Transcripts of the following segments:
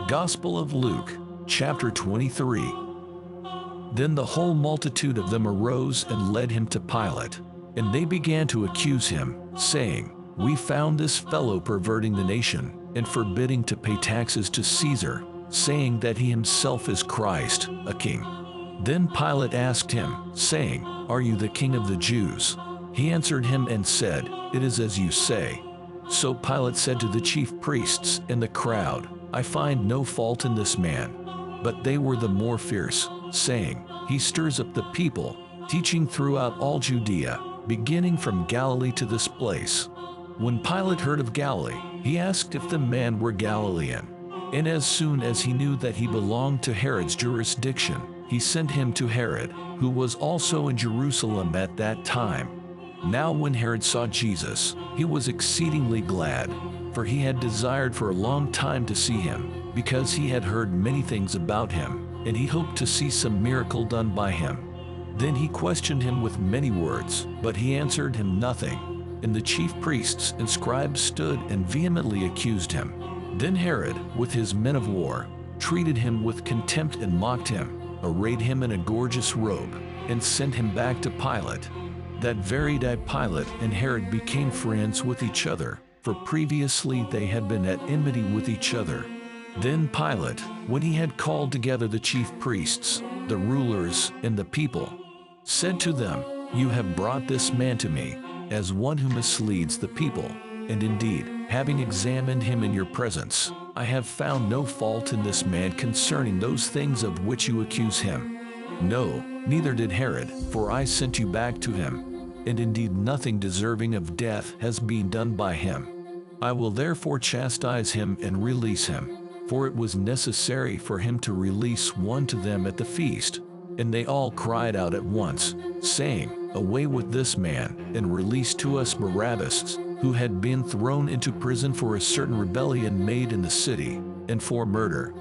Gospel of Luke, chapter 23. Then the whole multitude of them arose and led him to Pilate. And they began to accuse him, saying, "We found this fellow perverting the nation, and forbidding to pay taxes to Caesar, saying that he himself is Christ, a king." Then Pilate asked him, saying, "Are you the king of the Jews?" He answered him and said, "It is as you say." So Pilate said to the chief priests and the crowd, "I find no fault in this man." But they were the more fierce, saying, "He stirs up the people, teaching throughout all Judea, beginning from Galilee to this place." When Pilate heard of Galilee, he asked if the man were Galilean. And as soon as he knew that he belonged to Herod's jurisdiction, he sent him to Herod, who was also in Jerusalem at that time. Now when Herod saw Jesus, he was exceedingly glad, for he had desired for a long time to see him, because he had heard many things about him, and he hoped to see some miracle done by him. Then he questioned him with many words, but he answered him nothing. And the chief priests and scribes stood and vehemently accused him. Then Herod, with his men of war, treated him with contempt and mocked him, arrayed him in a gorgeous robe, and sent him back to Pilate. That very day Pilate and Herod became friends with each other, for previously they had been at enmity with each other. Then Pilate, when he had called together the chief priests, the rulers, and the people, said to them, "You have brought this man to me, as one who misleads the people, and indeed, having examined him in your presence, I have found no fault in this man concerning those things of which you accuse him. No, neither did Herod, for I sent you back to him, and indeed nothing deserving of death has been done by him. I will therefore chastise him and release him." For it was necessary for him to release one to them at the feast. And they all cried out at once, saying, "Away with this man, and release to us Barabbas, who had been thrown into prison for a certain rebellion made in the city, and for murder."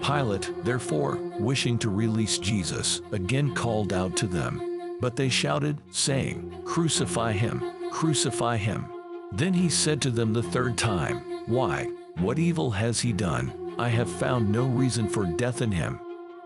Pilate, therefore, wishing to release Jesus, again called out to them. But they shouted, saying, "Crucify him! Crucify him!" Then he said to them the third time, "Why, what evil has he done? I have found no reason for death in him.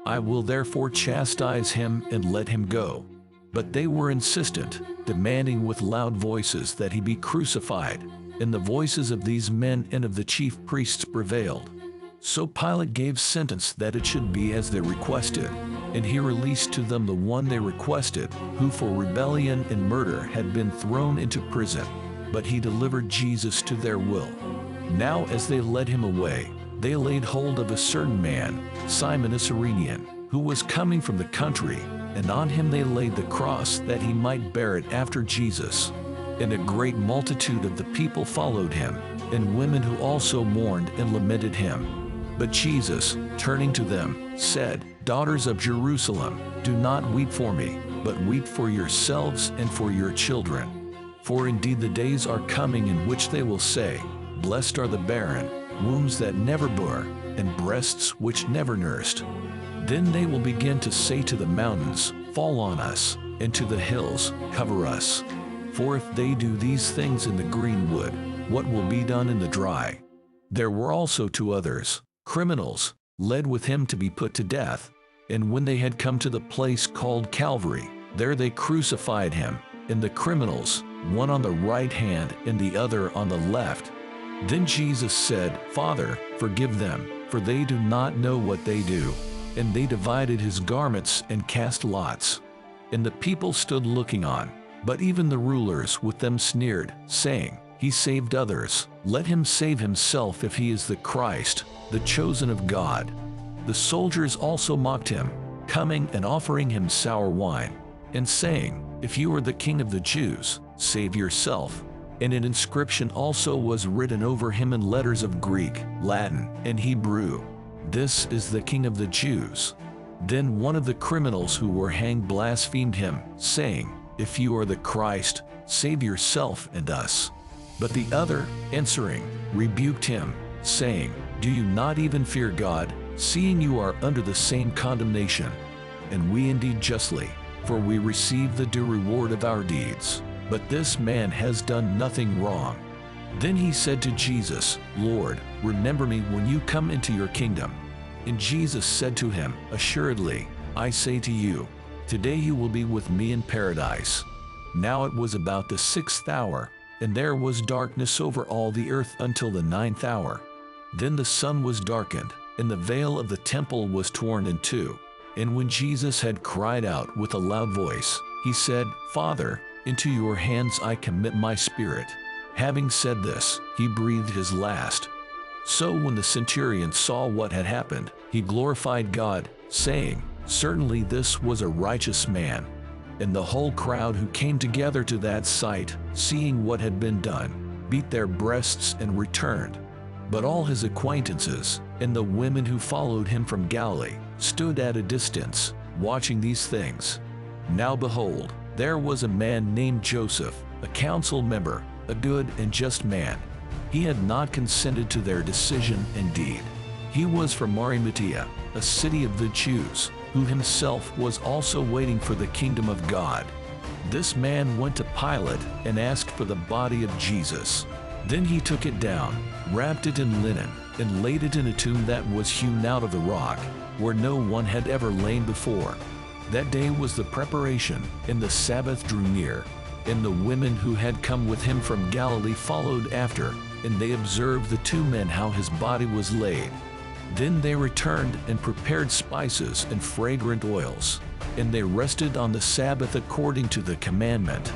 I will therefore chastise him and let him go." But they were insistent, demanding with loud voices that he be crucified, and the voices of these men and of the chief priests prevailed. So Pilate gave sentence that it should be as they requested, and he released to them the one they requested, who for rebellion and murder had been thrown into prison. But he delivered Jesus to their will. Now as they led him away, they laid hold of a certain man, Simon a Cyrenian, who was coming from the country, and on him they laid the cross that he might bear it after Jesus. And a great multitude of the people followed him, and women who also mourned and lamented him. But Jesus, turning to them, said, "Daughters of Jerusalem, do not weep for me, but weep for yourselves and for your children. For indeed the days are coming in which they will say, 'Blessed are the barren, wombs that never bore, and breasts which never nursed.' Then they will begin to say to the mountains, 'Fall on us,' and to the hills, 'Cover us.' For if they do these things in the green wood, what will be done in the dry?" There were also two others, criminals, led with him to be put to death. And when they had come to the place called Calvary, there they crucified him, and the criminals, one on the right hand and the other on the left. Then Jesus said, "Father, forgive them, for they do not know what they do." And they divided his garments and cast lots. And the people stood looking on, but even the rulers with them sneered, saying, "He saved others, let him save himself if he is the Christ, the chosen of God." The soldiers also mocked him, coming and offering him sour wine, and saying, "If you are the king of the Jews, save yourself." And an inscription also was written over him in letters of Greek, Latin, and Hebrew, "This is the King of the Jews." Then one of the criminals who were hanged blasphemed him, saying, "If you are the Christ, save yourself and us." But the other, answering, rebuked him, saying, "Do you not even fear God, seeing you are under the same condemnation? And we indeed justly, for we receive the due reward of our deeds. But this man has done nothing wrong." Then he said to Jesus, Lord, remember me when you come into your kingdom. And Jesus said to him, Assuredly, I say to you, today you will be with me in paradise. Now it was about the 6th hour, and there was darkness over all the earth until the 9th hour. Then the sun was darkened, and the veil of the temple was torn in two. And when Jesus had cried out with a loud voice, he said, Father, into your hands I commit my spirit. Having said this, he breathed his last. So when the centurion saw what had happened, he glorified God, saying, Certainly this was a righteous man. And the whole crowd who came together to that sight, seeing what had been done, beat their breasts and returned. But all his acquaintances, and the women who followed him from Galilee, stood at a distance, watching these things. Now behold, there was a man named Joseph, a council member, a good and just man. He had not consented to their decision and deed. He was from Arimathea, a city of the Jews, who himself was also waiting for the kingdom of God. This man went to Pilate and asked for the body of Jesus. Then he took it down, wrapped it in linen, and laid it in a tomb that was hewn out of the rock, where no one had ever lain before. That day was the preparation, and the Sabbath drew near. And the women who had come with him from Galilee followed after, and they observed the two men how his body was laid. Then they returned and prepared spices and fragrant oils, and they rested on the Sabbath according to the commandment.